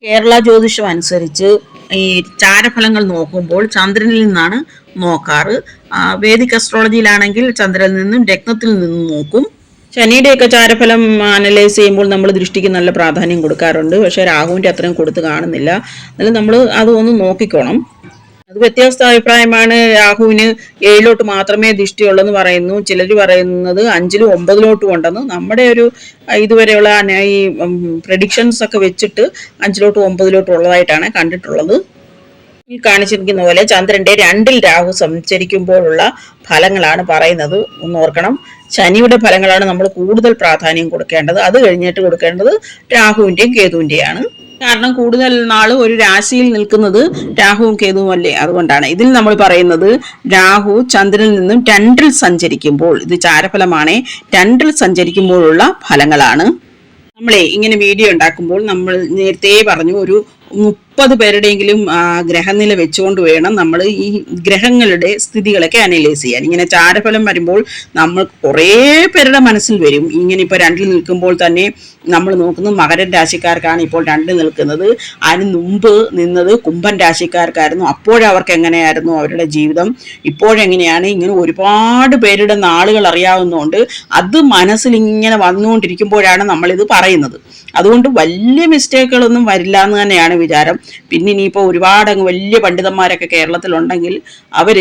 കേരള ജ്യോതിഷം അനുസരിച്ച് ഈ ചാരഫലങ്ങൾ നോക്കുമ്പോൾ ചന്ദ്രനിൽ നിന്നാണ് നോക്കാറ്. വേദിക് അസ്ട്രോളജിയിലാണെങ്കിൽ ചന്ദ്രനിൽ നിന്നും രത്നത്തിൽ നിന്നും നോക്കും. ശനിയുടെയൊക്കെ ചാരഫലം അനലൈസ് ചെയ്യുമ്പോൾ നമ്മൾ ദൃഷ്ടിക്ക് നല്ല പ്രാധാന്യം കൊടുക്കാറുണ്ട്. പക്ഷേ രാഹുവിൻ്റെ അത്രയും കൊടുത്ത് കാണുന്നില്ല. എന്നാലും നമ്മൾ അത് ഒന്ന് നോക്കിക്കോണം. അത് വ്യത്യസ്ത അഭിപ്രായമാണ്. രാഹുവിന് 7 മാത്രമേ ദൃഷ്ടിയുള്ളെന്ന് പറയുന്നു. ചിലർ പറയുന്നത് 5 9 ഉണ്ടെന്ന്. നമ്മുടെ ഒരു ഇതുവരെയുള്ള ഈ പ്രഡിക്ഷൻസ് ഒക്കെ വെച്ചിട്ട് 5 9 ഉള്ളതായിട്ടാണ് കണ്ടിട്ടുള്ളത്. ഈ കാണിച്ചിരിക്കുന്ന പോലെ ചന്ദ്രന്റെ 2 രാഹു സഞ്ചരിക്കുമ്പോഴുള്ള ഫലങ്ങളാണ് പറയുന്നത്. ഒന്ന് ഓർക്കണം, ശനിയുടെ ഫലങ്ങളാണ് നമ്മൾ കൂടുതൽ പ്രാധാന്യം കൊടുക്കേണ്ടത്. അത് കഴിഞ്ഞിട്ട് കൊടുക്കേണ്ടത് രാഹുവിന്റെയും കേതുവിന്റെയാണ്. കാരണം കൂടുതൽ നാൾ ഒരു രാശിയിൽ നിൽക്കുന്നത് രാഹുവും കേതുവും അല്ലേ, അതുകൊണ്ടാണ്. ഇതിൽ നമ്മൾ പറയുന്നത് രാഹു ചന്ദ്രനിൽ നിന്നും 2 സഞ്ചരിക്കുമ്പോൾ, ഇത് ചാരഫലമാണ്, 2 സഞ്ചരിക്കുമ്പോഴുള്ള ഫലങ്ങളാണ്. നമ്മളെ ഇങ്ങനെ വീഡിയോ ഉണ്ടാക്കുമ്പോൾ നമ്മൾ നേരത്തെ പറഞ്ഞു ഒരു 30 പേരുടെയെങ്കിലും ഗ്രഹനില വെച്ചുകൊണ്ട് വേണം നമ്മൾ ഈ ഗ്രഹങ്ങളുടെ സ്ഥിതികളൊക്കെ അനലൈസ് ചെയ്യാൻ. ഇങ്ങനെ ചാരഫലം വരുമ്പോൾ നമ്മൾ കുറേ പേരുടെ മനസ്സിൽ വരും. ഇങ്ങനെ ഇപ്പോൾ 2 നിൽക്കുമ്പോൾ തന്നെ നമ്മൾ നോക്കുന്നത് മകരൻ രാശിക്കാർക്കാണ് ഇപ്പോൾ 2 നിൽക്കുന്നത്. അതിന് മുമ്പ് നിന്നത് കുംഭൻ രാശിക്കാർക്കായിരുന്നു. അപ്പോഴവർക്ക് എങ്ങനെയായിരുന്നു അവരുടെ ജീവിതം, ഇപ്പോഴെങ്ങനെയാണ്, ഇങ്ങനെ ഒരുപാട് പേരുടെ നാളുകൾ അറിയാവുന്നതുകൊണ്ട് അത് മനസ്സിൽ ഇങ്ങനെ വന്നുകൊണ്ടിരിക്കുമ്പോഴാണ് നമ്മളിത് പറയുന്നത്. അതുകൊണ്ട് വലിയ മിസ്റ്റേക്കുകളൊന്നും വരില്ല എന്ന് തന്നെയാണ് വിചാരം. പിന്നെ ഇനിയിപ്പോൾ ഒരുപാട് വലിയ പണ്ഡിതന്മാരൊക്കെ കേരളത്തിലുണ്ടെങ്കിൽ അവർ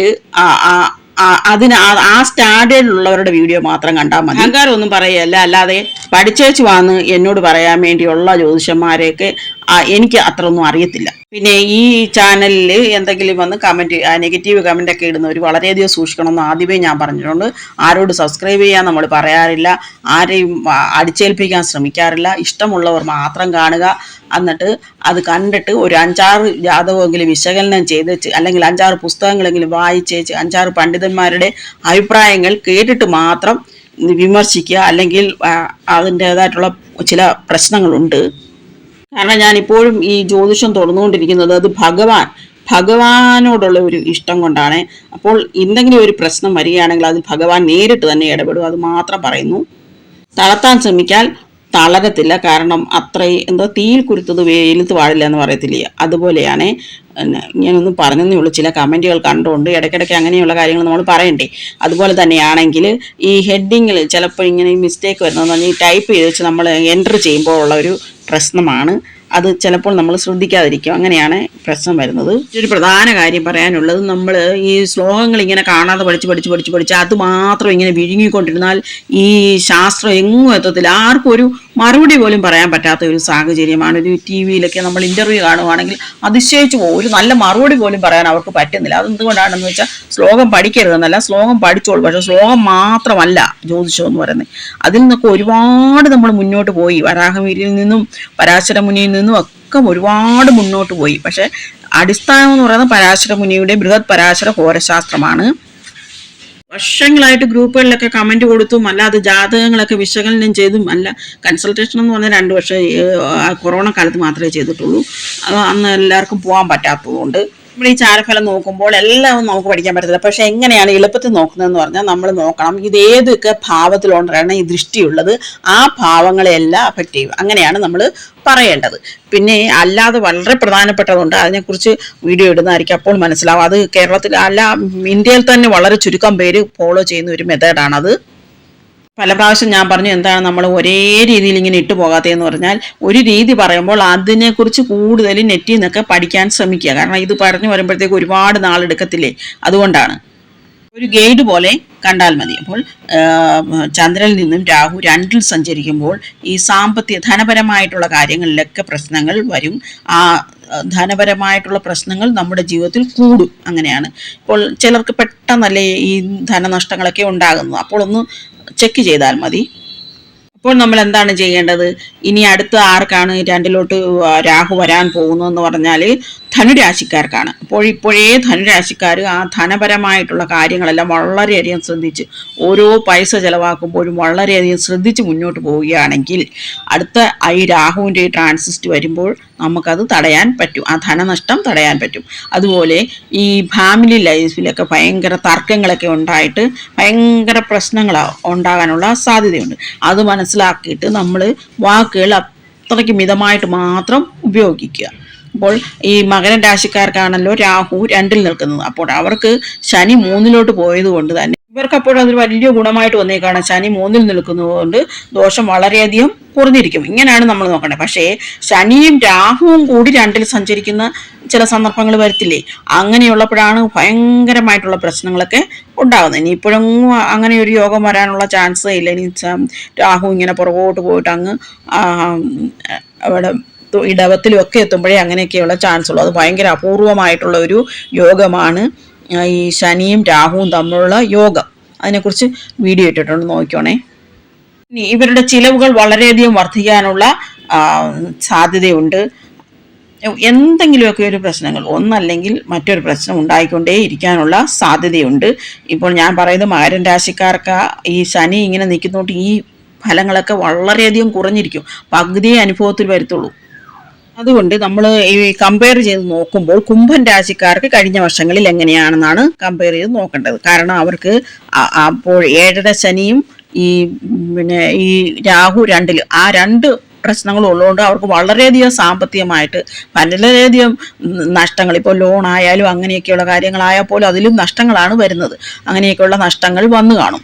അതിന് ആ സ്റ്റാൻഡേർഡിലുള്ളവരുടെ വീഡിയോ മാത്രം കണ്ടാൽ മതി. അഹങ്കാരം ഒന്നും പറയുകയല്ല, അല്ലാതെ പഠിച്ചേച്ച് വന്ന് എന്നോട് പറയാൻ വേണ്ടിയുള്ള ജ്യോതിഷന്മാരെയൊക്കെ എനിക്ക് അത്രയൊന്നും അറിയത്തില്ല. പിന്നെ ഈ ചാനലിൽ എന്തെങ്കിലും വന്ന് കമൻറ്റ്, നെഗറ്റീവ് കമൻ്റ് ഒക്കെ ഇടുന്നവർ വളരെയധികം സൂക്ഷിക്കണമെന്ന് ആദ്യമേ ഞാൻ പറഞ്ഞിട്ടുണ്ട്. ആരോട് സബ്സ്ക്രൈബ് ചെയ്യാൻ നമ്മൾ പറയാറില്ല, ആരെയും അടിച്ചേൽപ്പിക്കാൻ ശ്രമിക്കാറില്ല. ഇഷ്ടമുള്ളവർ മാത്രം കാണുക. എന്നിട്ട് അത് കണ്ടിട്ട് ഒരു 5-6 ജാതകമെങ്കിലും വിശകലനം ചെയ്ത്, അല്ലെങ്കിൽ 5-6 പുസ്തകങ്ങളെങ്കിലും വായിച്ചേച്ച് 5-6 പണ്ഡിതന്മാരുടെ അഭിപ്രായങ്ങൾ കേട്ടിട്ട് മാത്രം വിമർശിക്കുക. അല്ലെങ്കിൽ അതിൻ്റേതായിട്ടുള്ള ചില പ്രശ്നങ്ങളുണ്ട്. കാരണം ഞാനിപ്പോഴും ഈ ജ്യോതിഷം തുറന്നുകൊണ്ടിരിക്കുന്നത് അത് ഭഗവാനോടുള്ള ഒരു ഇഷ്ടം കൊണ്ടാണ്. അപ്പോൾ എന്തെങ്കിലും ഒരു പ്രശ്നം വരികയാണെങ്കിൽ അതിൽ ഭഗവാൻ നേരിട്ട് തന്നെ ഇടപെടും. അത് മാത്രം പറയുന്നു. തളർത്താൻ ശ്രമിക്കാൻ തളരത്തില്ല. കാരണം അത്രയും തീയിൽ കുരുത്തത് വെയിലത്ത് വാഴില്ല എന്ന് പറയത്തില്ലേ, അതുപോലെയാണ്. ഞാനൊന്നും പറഞ്ഞതേ ഉള്ളൂ. ചില കമൻറ്റുകൾ കണ്ടുകൊണ്ട് ഇടയ്ക്കിടയ്ക്ക് അങ്ങനെയുള്ള കാര്യങ്ങൾ നമ്മൾ പറയണ്ടേ. അതുപോലെ തന്നെയാണെങ്കിൽ ഈ ഹെഡിങ്ങിൽ ചിലപ്പോൾ ഇങ്ങനെ മിസ്റ്റേക്ക് വരുന്നതെന്ന് പറഞ്ഞാൽ ഈ ടൈപ്പ് ചെയ്ത് വെച്ച് നമ്മൾ എൻ്റർ ചെയ്യുമ്പോൾ ഉള്ള ഒരു പ്രശ്നമാണ്. അത് ചിലപ്പോൾ നമ്മൾ ശ്രദ്ധിക്കാതിരിക്കും, അങ്ങനെയാണ് പ്രശ്നം വരുന്നത്. ഒരു പ്രധാന കാര്യം പറയാനുള്ളത്, നമ്മൾ ഈ ശ്ലോകങ്ങൾ ഇങ്ങനെ കാണാതെ പഠിച്ച് അത് മാത്രം ഇങ്ങനെ വിഴുങ്ങിക്കൊണ്ടിരുന്നാൽ ഈ ശാസ്ത്രം എങ്ങും എത്തത്തില്ല. ആർക്കും ഒരു മറുപടി പോലും പറയാൻ പറ്റാത്ത ഒരു സാഹചര്യമാണ്. ഒരു ടി വിയിലൊക്കെ നമ്മൾ ഇൻ്റർവ്യൂ കാണുവാണെങ്കിൽ അതിശയിച്ചു പോകും. ഒരു നല്ല മറുപടി പോലും പറയാൻ അവർക്ക് പറ്റുന്നില്ല. അതെന്തുകൊണ്ടാണെന്ന് വെച്ചാൽ ശ്ലോകം പഠിക്കരുതെന്നല്ല, ശ്ലോകം പഠിച്ചോളൂ. പക്ഷേ ശ്ലോകം മാത്രമല്ല ജ്യോതിഷം എന്ന് പറയുന്നത്. അതിൽ നിന്നൊക്കെ ഒരുപാട് നമ്മൾ മുന്നോട്ട് പോയി. വരാഹമിഹിരിയിൽ നിന്നും പരാശര മുനിയിൽ നിന്നും ഒക്കെ ഒരുപാട് മുന്നോട്ട് പോയി. പക്ഷെ അടിസ്ഥാനം എന്ന് പറയുന്നത് പരാശര മുനിയുടെ ബൃഹത് പരാശര ഹോരശാസ്ത്രമാണ്. വർഷങ്ങളായിട്ട് ഗ്രൂപ്പുകളിലൊക്കെ കമന്റ് കൊടുത്തും അല്ലാതെ ജാതകങ്ങളൊക്കെ വിശകലനം ചെയ്തും അല്ല, കൺസൾട്ടേഷൻ എന്ന് പറഞ്ഞാൽ 2 വർഷം കൊറോണ കാലത്ത് മാത്രമേ ചെയ്തിട്ടുള്ളൂ. അത് അന്ന് എല്ലാവർക്കും പോകാൻ പറ്റാത്തതുകൊണ്ട് നമ്മൾ ഈ ചാരഫലം നോക്കുമ്പോൾ എല്ലാം നമുക്ക് പഠിക്കാൻ പറ്റത്തില്ല. പക്ഷെ എങ്ങനെയാണ് എളുപ്പത്തിൽ നോക്കുന്നതെന്ന് പറഞ്ഞാൽ നമ്മൾ നോക്കണം ഇത് ഏതൊക്കെ ഭാവത്തിലുണ്ടാണ് ഈ ദൃഷ്ടിയുള്ളത്, ആ ഭാവങ്ങളെല്ലാം അഫക്റ്റ് ചെയ്യും. അങ്ങനെയാണ് നമ്മൾ പറയേണ്ടത്. പിന്നെ അല്ലാതെ വളരെ പ്രധാനപ്പെട്ടതുണ്ട്, അതിനെക്കുറിച്ച് വീഡിയോ ഇടുന്നതായിരിക്കും, അപ്പോൾ മനസ്സിലാവും. അത് കേരളത്തിൽ അല്ല, ഇന്ത്യയിൽ തന്നെ വളരെ ചുരുക്കം പേര് ഫോളോ ചെയ്യുന്ന ഒരു മെത്തേഡാണത്. പല പ്രാവശ്യം ഞാൻ പറഞ്ഞു എന്താണ് നമ്മൾ ഒരേ രീതിയിൽ ഇങ്ങനെ ഇട്ടു പോകാത്തതെന്ന് പറഞ്ഞാൽ, ഒരു രീതി പറയുമ്പോൾ അതിനെക്കുറിച്ച് കൂടുതൽ നെറ്റിൽ നിന്നൊക്കെ പഠിക്കാൻ ശ്രമിക്കുക. കാരണം ഇത് പറഞ്ഞു വരുമ്പോഴത്തേക്ക് ഒരുപാട് നാളെടുക്കത്തില്ലേ, അതുകൊണ്ടാണ്. ഒരു ഗൈഡ് പോലെ കണ്ടാൽ മതി. അപ്പോൾ ചന്ദ്രനിൽ നിന്നും രാഹു 2 സഞ്ചരിക്കുമ്പോൾ ഈ ധനപരമായിട്ടുള്ള കാര്യങ്ങളിലൊക്കെ പ്രശ്നങ്ങൾ വരും. ആ ധനപരമായിട്ടുള്ള പ്രശ്നങ്ങൾ നമ്മുടെ ജീവിതത്തിൽ കൂടും. അങ്ങനെയാണ്. ഇപ്പോൾ ചിലർക്ക് പെട്ടെന്നല്ലേ ഈ ധനനഷ്ടങ്ങളൊക്കെ ഉണ്ടാകുന്നത്. അപ്പോൾ ഒന്ന് ചെക്ക് ചെയ്താൽ മതി. അപ്പോൾ നമ്മൾ എന്താണ് ചെയ്യേണ്ടത്? ഇനി അടുത്ത ആർക്കാണ് 2 രാഹു വരാൻ പോകുന്നതെന്ന് പറഞ്ഞാൽ ധനുരാശിക്കാർക്കാണ്. അപ്പോൾ ഇപ്പോഴേ ധനുരാശിക്കാർ ആ ധനപരമായിട്ടുള്ള കാര്യങ്ങളെല്ലാം വളരെയധികം ശ്രദ്ധിച്ച്, ഓരോ പൈസ ചിലവാക്കുമ്പോഴും വളരെയധികം ശ്രദ്ധിച്ച് മുന്നോട്ട് പോവുകയാണെങ്കിൽ അടുത്ത ഈ രാഹുവിൻ്റെ ട്രാൻസിസ്റ്റ് വരുമ്പോൾ നമുക്കത് തടയാൻ പറ്റും, ആ ധനനഷ്ടം തടയാൻ പറ്റും. അതുപോലെ ഈ ഫാമിലി ലൈഫിലൊക്കെ ഭയങ്കര തർക്കങ്ങളൊക്കെ ഉണ്ടായിട്ട് ഭയങ്കര പ്രശ്നങ്ങൾ ഉണ്ടാകാനുള്ള സാധ്യതയുണ്ട്. അത് മനസ്സിലാക്കിയിട്ട് നമ്മൾ വാക്കുകൾ അത്രയ്ക്ക് മിതമായിട്ട് മാത്രം ഉപയോഗിക്കുക. അപ്പോൾ ഈ മകരം രാശിക്കാർക്കാണല്ലോ രാഹു 2-ൽ നിൽക്കുന്നത്. അപ്പോൾ അവർക്ക് ശനി 3-ലോട്ട് പോയത് കൊണ്ട് തന്നെ ഇവർക്ക് അപ്പോൾ അതൊരു വലിയ ഗുണമായിട്ട് വന്നേക്കാണ്. ശനി 3-ൽ നിൽക്കുന്നതുകൊണ്ട് ദോഷം വളരെയധികം കുറഞ്ഞിരിക്കും. ഇങ്ങനെയാണ് നമ്മൾ നോക്കേണ്ടത്. പക്ഷേ ശനിയും രാഹുവും കൂടി 2-ൽ സഞ്ചരിക്കുന്ന ചില സന്ദർഭങ്ങൾ വരത്തില്ലേ, അങ്ങനെയുള്ളപ്പോഴാണ് ഭയങ്കരമായിട്ടുള്ള പ്രശ്നങ്ങളൊക്കെ ഉണ്ടാകുന്നത്. ഇനി ഇപ്പോഴും അങ്ങനെ ഒരു യോഗം വരാനുള്ള ചാൻസ് ഇല്ല. ഇനി രാഹു ഇങ്ങനെ പുറകോട്ട് പോയിട്ട് അങ്ങ് അവിടെ ഇടവത്തിലും ഒക്കെ എത്തുമ്പോഴേ അങ്ങനെയൊക്കെയുള്ള ചാൻസ് ഉള്ളൂ. അത് ഭയങ്കര അപൂർവമായിട്ടുള്ള ഒരു യോഗമാണ് ഈ ശനിയും രാഹുവും തമ്മിലുള്ള യോഗം. അതിനെക്കുറിച്ച് വീഡിയോ ഇട്ടിട്ടുണ്ട്, നോക്കിക്കോണേ. ഇനി ഇവരുടെ ചിലവുകൾ വളരെയധികം വർദ്ധിക്കാനുള്ള സാധ്യതയുണ്ട്. എന്തെങ്കിലുമൊക്കെ ഒരു പ്രശ്നങ്ങൾ ഒന്നല്ലെങ്കിൽ മറ്റൊരു പ്രശ്നം ഉണ്ടായിക്കൊണ്ടേ ഇരിക്കാനുള്ള സാധ്യതയുണ്ട്. ഇപ്പോൾ ഞാൻ പറയുന്നത് മകരം രാശിക്കാർക്ക് ഈ ശനി ഇങ്ങനെ നിൽക്കുന്നതുകൊണ്ട് ഈ ഫലങ്ങളൊക്കെ വളരെയധികം കുറഞ്ഞിരിക്കും. പകുതിയെ അനുഭവത്തിൽ വരത്തുള്ളൂ. അതുകൊണ്ട് നമ്മൾ ഈ കമ്പയർ ചെയ്ത് നോക്കുമ്പോൾ കുംഭൻ രാശിക്കാർക്ക് കഴിഞ്ഞ വർഷങ്ങളിൽ എങ്ങനെയാണെന്നാണ് കമ്പയർ ചെയ്ത് നോക്കേണ്ടത്. കാരണം അവർക്ക് അപ്പോൾ 7ര ശനിയും ഈ രാഹു 2-ൽ ആ 2 പ്രശ്നങ്ങളും ഉള്ളതുകൊണ്ട് അവർക്ക് വളരെയധികം സാമ്പത്തികമായിട്ട് വളരെയധികം നഷ്ടങ്ങൾ, ഇപ്പോൾ ലോൺ ആയാലും അങ്ങനെയൊക്കെയുള്ള കാര്യങ്ങളായാൽ പോലും അതിലും നഷ്ടങ്ങളാണ് വരുന്നത്. അങ്ങനെയൊക്കെയുള്ള നഷ്ടങ്ങൾ വന്നു കാണും.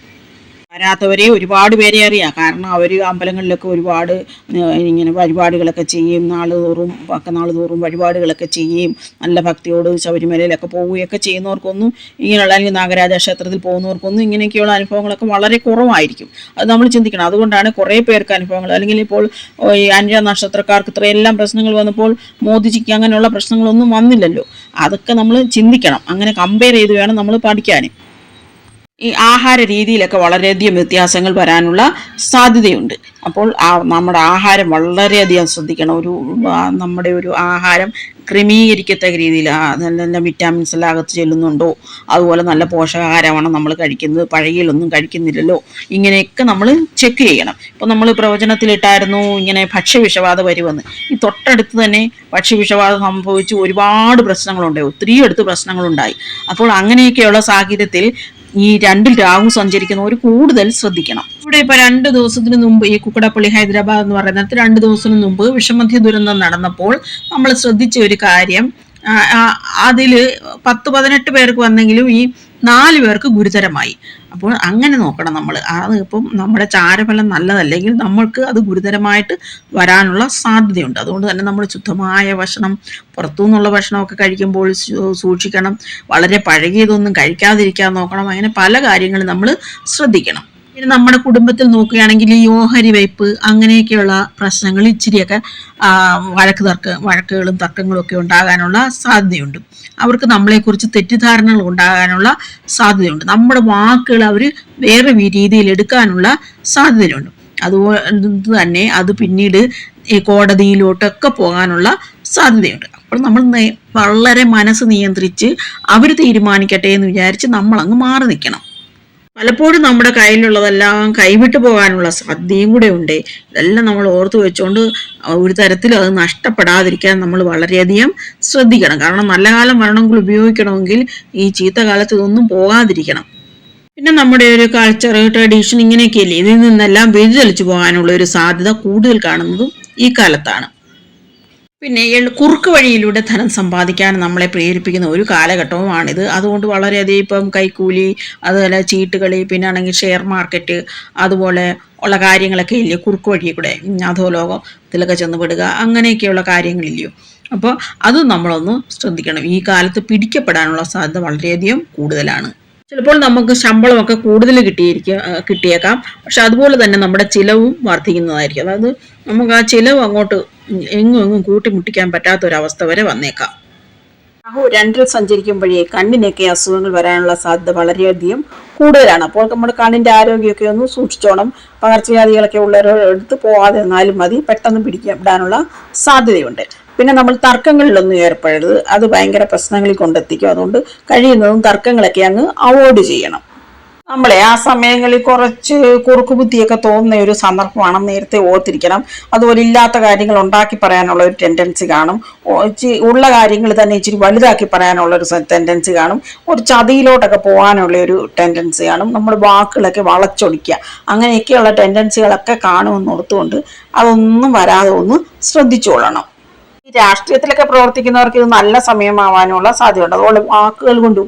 വരാത്തവരെ ഒരുപാട് പേരെ അറിയാം. കാരണം അവർ അമ്പലങ്ങളിലൊക്കെ ഒരുപാട് ഇങ്ങനെ വഴിപാടുകളൊക്കെ ചെയ്യും. നാൾ തോറും വഴിപാടുകളൊക്കെ ചെയ്യും. നല്ല ഭക്തിയോട് ശബരിമലയിലൊക്കെ പോവുകയൊക്കെ ചെയ്യുന്നവർക്കൊന്നും ഇങ്ങനെയുള്ള, അല്ലെങ്കിൽ നാഗരാജ ക്ഷേത്രത്തിൽ പോകുന്നവർക്കൊന്നും ഇങ്ങനെയൊക്കെയുള്ള അനുഭവങ്ങളൊക്കെ വളരെ കുറവായിരിക്കും. അത് നമ്മൾ ചിന്തിക്കണം. അതുകൊണ്ടാണ് കുറേ പേർക്ക് അനുഭവങ്ങൾ, അല്ലെങ്കിൽ ഇപ്പോൾ ഈ 5 നക്ഷത്രക്കാർക്ക് ഇത്രയെല്ലാം പ്രശ്നങ്ങൾ വന്നപ്പോൾ മോദിജിക്ക് അങ്ങനെയുള്ള പ്രശ്നങ്ങളൊന്നും വന്നില്ലല്ലോ. അതൊക്കെ നമ്മൾ ചിന്തിക്കണം. അങ്ങനെ കമ്പയർ ചെയ്ത് വേണം നമ്മൾ പഠിക്കാൻ. ഈ ആഹാര രീതിയിലൊക്കെ വളരെയധികം വ്യത്യാസങ്ങൾ വരാനുള്ള സാധ്യതയുണ്ട്. അപ്പോൾ നമ്മുടെ ആഹാരം വളരെയധികം ശ്രദ്ധിക്കണം. നമ്മുടെ ഒരു ആഹാരം ക്രമീകരിക്കത്തക്ക രീതിയിൽ നല്ല വിറ്റാമിൻസ് എല്ലാം അകത്ത് ചെല്ലുന്നുണ്ടോ, അതുപോലെ നല്ല പോഷകാഹാരമാണ് നമ്മൾ കഴിക്കുന്നത്, പഴകിയിലൊന്നും കഴിക്കുന്നില്ലല്ലോ, ഇങ്ങനെയൊക്കെ നമ്മൾ ചെക്ക് ചെയ്യണം. ഇപ്പോൾ നമ്മൾ പ്രവചനത്തിലിട്ടായിരുന്നു ഇങ്ങനെ ഭക്ഷ്യവിഷബാധ വരുമെന്ന്. ഈ തൊട്ടടുത്ത് തന്നെ ഭക്ഷ്യവിഷബാധ സംഭവിച്ച് ഒരുപാട് പ്രശ്നങ്ങളുണ്ടായി, ഒത്തിരി അടുത്ത് പ്രശ്നങ്ങളുണ്ടായി. അപ്പോൾ അങ്ങനെയൊക്കെയുള്ള സാഹചര്യത്തിൽ ഈ 2-ൽ രാഹു സഞ്ചരിക്കുന്നവർ കൂടുതൽ ശ്രദ്ധിക്കണം. ഇവിടെ ഇപ്പൊ 2 ദിവസത്തിന് മുമ്പ് ഈ കുക്കടപ്പള്ളി ഹൈദരാബാദ് എന്ന് പറയുന്നത് 2 ദിവസത്തിന് മുമ്പ് വിഷമധ്യ ദുരന്തം നടന്നപ്പോൾ നമ്മൾ ശ്രദ്ധിച്ച ഒരു കാര്യം, അതില് 10-18 പേർക്ക് വന്നെങ്കിലും ഈ 4 പേർക്ക് ഗുരുതരമായി. അപ്പോൾ അങ്ങനെ നോക്കണം നമ്മൾ. അത് ഇപ്പം നമ്മുടെ ചാരഫലം നല്ലതല്ലെങ്കിൽ നമ്മൾക്ക് അത് ഗുരുതരമായിട്ട് വരാനുള്ള സാധ്യതയുണ്ട്. അതുകൊണ്ട് തന്നെ നമ്മൾ ശുദ്ധമായ ഭക്ഷണം, പുറത്തുനിന്നുള്ള ഭക്ഷണമൊക്കെ കഴിക്കുമ്പോൾ സൂക്ഷിക്കണം. വളരെ പഴകിയതൊന്നും കഴിക്കാതിരിക്കാൻ നോക്കണം. അങ്ങനെ പല കാര്യങ്ങളും നമ്മൾ ശ്രദ്ധിക്കണം. പിന്നെ നമ്മുടെ കുടുംബത്തിൽ നോക്കുകയാണെങ്കിൽ ഈ ഓഹരി വയ്പ് അങ്ങനെയൊക്കെയുള്ള പ്രശ്നങ്ങൾ ഇച്ചിരിയൊക്കെ വഴക്കുകളും തർക്കങ്ങളും ഒക്കെ ഉണ്ടാകാനുള്ള സാധ്യതയുണ്ട്. അവർക്ക് നമ്മളെക്കുറിച്ച് തെറ്റിദ്ധാരണകൾ ഉണ്ടാകാനുള്ള സാധ്യതയുണ്ട്. നമ്മുടെ വാക്കുകൾ അവർ വേറെ രീതിയിൽ എടുക്കാനുള്ള സാധ്യതയുണ്ട്. അതുപോലെ തന്നെ അത് പിന്നീട് ഈ കോടതിയിലോട്ടൊക്കെ പോകാനുള്ള സാധ്യതയുണ്ട്. അപ്പോൾ നമ്മൾ വളരെ മനസ്സ് നിയന്ത്രിച്ച് അവർ തീരുമാനിക്കട്ടെ എന്ന് വിചാരിച്ച് നമ്മളങ്ങ് മാറി നിൽക്കണം. പലപ്പോഴും നമ്മുടെ കയ്യിലുള്ളതെല്ലാം കൈവിട്ടു പോകാനുള്ള സാധ്യതയും കൂടെ ഉണ്ട്. ഇതെല്ലാം നമ്മൾ ഓർത്ത് വെച്ചുകൊണ്ട് ഒരു തരത്തിലും അത് നഷ്ടപ്പെടാതിരിക്കാൻ നമ്മൾ വളരെയധികം ശ്രദ്ധിക്കണം. കാരണം നല്ല കാലം വരണമെങ്കിൽ ഉപയോഗിക്കണമെങ്കിൽ ഈ ചീത്ത കാലത്ത് ഇതൊന്നും പോകാതിരിക്കണം. പിന്നെ നമ്മുടെ ഒരു കൾച്ചർ, ട്രഡീഷൻ ഇങ്ങനെയൊക്കെയല്ലേ, ഇതിൽ നിന്നെല്ലാം വ്യതിചലിച്ചു പോകാനുള്ള ഒരു സാധ്യത കൂടുതൽ കാണുന്നതും ഈ കാലത്താണ്. പിന്നെ കുറുക്ക് വഴിയിലൂടെ ധനം സമ്പാദിക്കാൻ നമ്മളെ പ്രേരിപ്പിക്കുന്ന ഒരു കാലഘട്ടവുമാണിത്. അതുകൊണ്ട് വളരെയധികം ഇപ്പം കൈക്കൂലി, അതുപോലെ ചീട്ടുകളി, പിന്നെ ആണെങ്കിൽ ഷെയർ മാർക്കറ്റ്, അതുപോലെ ഉള്ള കാര്യങ്ങളൊക്കെ ഇല്ലേ കുറുക്ക് വഴിയിൽ കൂടെ അധോലോകത്തിലൊക്കെ ചെന്ന് പെടുക, അങ്ങനെയൊക്കെയുള്ള കാര്യങ്ങളില്ലയോ. അപ്പോൾ അത് നമ്മളൊന്ന് ശ്രദ്ധിക്കണം. ഈ കാലത്ത് പിടിക്കപ്പെടാനുള്ള സാധ്യത വളരെയധികം കൂടുതലാണ്. ചിലപ്പോൾ നമുക്ക് ശമ്പളമൊക്കെ കൂടുതൽ കിട്ടിയേക്കാം. പക്ഷെ അതുപോലെ തന്നെ നമ്മുടെ ചിലവും വർദ്ധിക്കുന്നതായിരിക്കും. അതായത് നമുക്ക് ആ ചിലവ് അങ്ങോട്ട് എങ്ങും കൂട്ടിമുട്ടിക്കാൻ പറ്റാത്തൊരവസ്ഥ വരെ വന്നേക്കാം. രാഹു 2-ൽ സഞ്ചരിക്കുമ്പോഴേ കണ്ണിനൊക്കെ അസുഖങ്ങൾ വരാനുള്ള സാധ്യത വളരെയധികം കൂടുതലാണ്. അപ്പോൾ നമ്മുടെ കണ്ണിന്റെ ആരോഗ്യമൊക്കെ ഒന്ന് സൂക്ഷിച്ചോണം. പകർച്ചവ്യാധികളൊക്കെ ഉള്ളവരെടുത്ത് പോവാതെ എന്നാലും മതി, പെട്ടെന്ന് പിടിക്കപ്പെടാനുള്ള സാധ്യതയുണ്ട്. പിന്നെ നമ്മൾ തർക്കങ്ങളിലൊന്നും ഏർപ്പെടരുത്. അത് ഭയങ്കര പ്രശ്നങ്ങളിൽ കൊണ്ടെത്തിക്കും. അതുകൊണ്ട് കഴിയുന്നതും തർക്കങ്ങളൊക്കെ അങ്ങ് അവോയ്ഡ് ചെയ്യണം. നമ്മളെ ആ സമയങ്ങളിൽ കുറച്ച് കുറുക്ക് ബുദ്ധിയൊക്കെ തോന്നുന്ന ഒരു സന്ദർഭമാണ്, നേരത്തെ ഓർത്തിരിക്കണം. അതുപോലെ ഇല്ലാത്ത കാര്യങ്ങൾ ഉണ്ടാക്കി പറയാനുള്ള ഒരു ടെൻഡൻസി കാണും. ഉള്ള കാര്യങ്ങൾ തന്നെ ഇച്ചിരി വലുതാക്കി പറയാനുള്ള ഒരു ടെൻഡൻസി കാണും. ഒരു ചതിയിലോട്ടൊക്കെ പോകാനുള്ള ഒരു ടെൻഡൻസി കാണും. നമ്മൾ വാക്കുകളൊക്കെ വളച്ചൊടിക്കുക, അങ്ങനെയൊക്കെയുള്ള ടെൻഡൻസികളൊക്കെ കാണുമെന്ന് ഓർത്തുകൊണ്ട് അതൊന്നും വരാതെ ഒന്ന് ശ്രദ്ധിച്ചോളണം. ഈ രാഷ്ട്രീയത്തിലൊക്കെ പ്രവർത്തിക്കുന്നവർക്ക് ഇത് നല്ല സമയമാവാനുള്ള സാധ്യതയുണ്ട്. അതുപോലെ വാക്കുകൾ കൊണ്ട്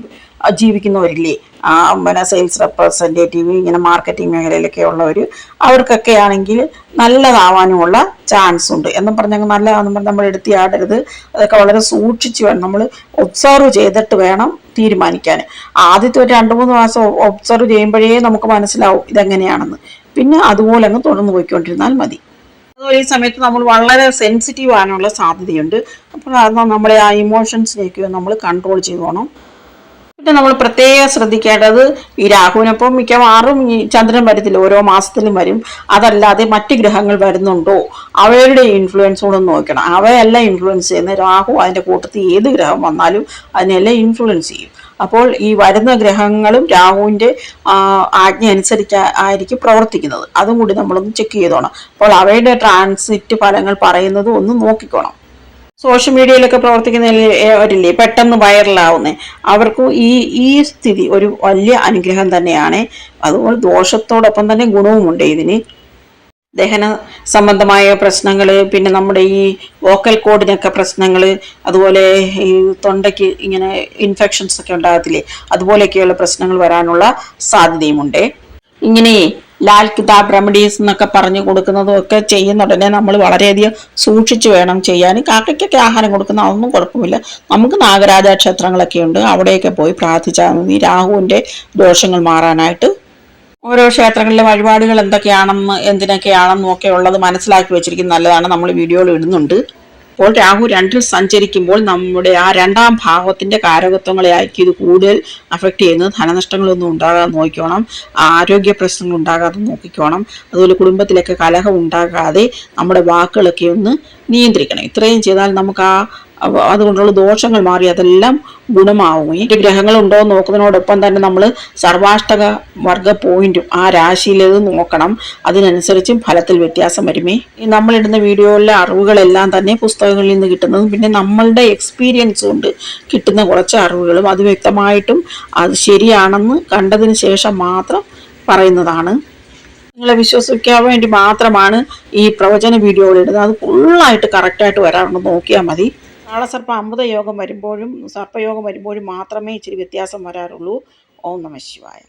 ജീവിക്കുന്നവരില്ലേ, പിന്നെ സെയിൽസ് റെപ്രസെൻറ്റേറ്റീവ്, ഇങ്ങനെ മാർക്കറ്റിംഗ് മേഖലയിലൊക്കെ ഉള്ളവർ, അവർക്കൊക്കെ ആണെങ്കിൽ നല്ലതാവാനുമുള്ള ചാൻസ് ഉണ്ട്. എന്നും പറഞ്ഞാൽ നല്ലതാണെന്ന് പറഞ്ഞാൽ നമ്മൾ എടുത്തിയാടരുത്. അതൊക്കെ വളരെ സൂക്ഷിച്ച് വേണം, നമ്മൾ ഒബ്സർവ് ചെയ്തിട്ട് വേണം തീരുമാനിക്കാൻ. ആദ്യത്തെ ഒരു 2-3 മാസം ഒബ്സർവ് ചെയ്യുമ്പോഴേ നമുക്ക് മനസ്സിലാവും ഇതെങ്ങനെയാണെന്ന്. പിന്നെ അതുപോലെ അങ്ങ് തുടർന്ന് പോയിക്കൊണ്ടിരുന്നാൽ മതി. അതുപോലെ ഈ സമയത്ത് നമ്മൾ വളരെ സെൻസിറ്റീവ് ആകാനുള്ള സാധ്യതയുണ്ട്. അപ്പോൾ അത് നമ്മുടെ ആ ഇമോഷൻസിലേക്ക് നമ്മൾ കൺട്രോൾ ചെയ്ത് പോകണം. പിന്നെ നമ്മൾ പ്രത്യേകം ശ്രദ്ധിക്കേണ്ടത്, ഈ രാഹുവിനൊപ്പം മിക്കവാറും ഈ ചന്ദ്രൻ വരത്തില്ല, ഓരോ മാസത്തിലും വരും. അതല്ലാതെ മറ്റ് ഗ്രഹങ്ങൾ വരുന്നുണ്ടോ, അവയുടെ ഇൻഫ്ലുവൻസ് കൂടെ നോക്കണം. അവയെല്ലാം ഇൻഫ്ലുവൻസ് ചെയ്യുന്ന രാഹു, അതിൻ്റെ കൂട്ടത്തിൽ ഏത് ഗ്രഹം വന്നാലും അതിനെല്ലാം ഇൻഫ്ലുവൻസ് ചെയ്യും. അപ്പോൾ ഈ വരുന്ന ഗ്രഹങ്ങളും രാഹുവിൻ്റെ ആജ്ഞ അനുസരിച്ചായിരിക്കും പ്രവർത്തിക്കുന്നത്. അതും കൂടി നമ്മളൊന്ന് ചെക്ക് ചെയ്തോണം. അപ്പോൾ അവയുടെ ട്രാൻസിറ്റ് ഫലങ്ങൾ പറയുന്നത് ഒന്ന് നോക്കിക്കോണം. സോഷ്യൽ മീഡിയയിലൊക്കെ പ്രവർത്തിക്കുന്നവരില്ലേ പെട്ടെന്ന് വൈറലാവുന്നത്, അവർക്കും ഈ സ്ഥിതി ഒരു വലിയ അനുഗ്രഹം തന്നെയാണ്. അതുപോലെ ദോഷത്തോടൊപ്പം തന്നെ ഗുണവുമുണ്ട് ഇതിന്. ദഹന സംബന്ധമായ പ്രശ്നങ്ങൾ, പിന്നെ നമ്മുടെ ഈ വോക്കൽ കോഡിനൊക്കെ പ്രശ്നങ്ങൾ, അതുപോലെ ഈ തൊണ്ടയ്ക്ക് ഇങ്ങനെ ഇൻഫെക്ഷൻസ് ഒക്കെ ഉണ്ടാകത്തില്ലേ, അതുപോലെയൊക്കെയുള്ള പ്രശ്നങ്ങൾ വരാനുള്ള സാധ്യതയുമുണ്ട്. ഇങ്ങനെ ലാൽ കിതാബ് റെമഡീസ് എന്നൊക്കെ പറഞ്ഞു കൊടുക്കുന്നതും ഒക്കെ ചെയ്യുന്നുടനെ നമ്മൾ വളരെയധികം സൂക്ഷിച്ചു വേണം ചെയ്യാൻ. കാക്കയ്ക്കൊക്കെ ആഹാരം കൊടുക്കുന്ന അതൊന്നും കുഴപ്പമില്ല. നമുക്ക് നാഗരാജ ക്ഷേത്രങ്ങളൊക്കെ ഉണ്ട്, അവിടെയൊക്കെ പോയി പ്രാർത്ഥിച്ചാൽ മതി രാഹുവിൻ്റെ ദോഷങ്ങൾ മാറാനായിട്ട്. ഓരോ ക്ഷേത്രങ്ങളിലെ വഴിപാടുകൾ എന്തിനൊക്കെയാണെന്നും ഒക്കെ ഉള്ളത് മനസ്സിലാക്കി വെച്ചിരിക്കുന്നത് നല്ലതാണ്. നമ്മൾ വീഡിയോയിൽ ഇടുന്നുണ്ട്. അപ്പോൾ രാഹു 2-ൽ സഞ്ചരിക്കുമ്പോൾ നമ്മുടെ ആ 2-ാം ഭാവത്തിന്റെ കാരകത്വങ്ങളെ ആയിരിക്കും ഇത് കൂടുതൽ അഫക്റ്റ് ചെയ്യുന്നത്. ധനനഷ്ടങ്ങളൊന്നും ഉണ്ടാകാതെ നോക്കിക്കോണം, ആരോഗ്യ പ്രശ്നങ്ങൾ ഉണ്ടാകാതെ നോക്കിക്കോണം. അതുപോലെ കുടുംബത്തിലൊക്കെ കലഹം ഉണ്ടാകാതെ നമ്മുടെ വാക്കുകളൊക്കെ ഒന്ന് നിയന്ത്രിക്കണം. ഇത്രയും ചെയ്താൽ നമുക്ക് അതുകൊണ്ടുള്ള ദോഷങ്ങൾ മാറി അതെല്ലാം ഗുണമാവും. ഈ ഗ്രഹങ്ങൾ ഉണ്ടോ എന്ന് നോക്കുന്നതിനോടൊപ്പം തന്നെ നമ്മൾ സർവാഷ്ടക വർഗ പോയിന്റും ആ രാശിയിലേത് നോക്കണം. അതിനനുസരിച്ചും ഫലത്തിൽ വ്യത്യാസം വരുമേ. ഈ നമ്മളിടുന്ന വീഡിയോയിലെ അറിവുകളെല്ലാം തന്നെ പുസ്തകങ്ങളിൽ നിന്ന് കിട്ടുന്നതും പിന്നെ നമ്മളുടെ എക്സ്പീരിയൻസ് കൊണ്ട് കിട്ടുന്ന കുറച്ച് അറിവുകളും അത് വ്യക്തമായിട്ടും അത് ശരിയാണെന്ന് കണ്ടതിന് ശേഷം മാത്രം പറയുന്നതാണ്. നിങ്ങളെ വിശ്വസിക്കാൻ വേണ്ടി മാത്രമാണ് ഈ പ്രവചന വീഡിയോകൾ ഇടുന്നത്. അത് ഫുള്ളായിട്ട് കറക്റ്റായിട്ട് വരാറുണ്ട്, നോക്കിയാൽ മതി. കാളസർപ്പ അമൃത യോഗം വരുമ്പോഴും സർപ്പയോഗം വരുമ്പോഴും മാത്രമേ ഇച്ചിരി വ്യത്യാസം വരാറുള്ളൂ. ഓം നമഃ ശിവായ.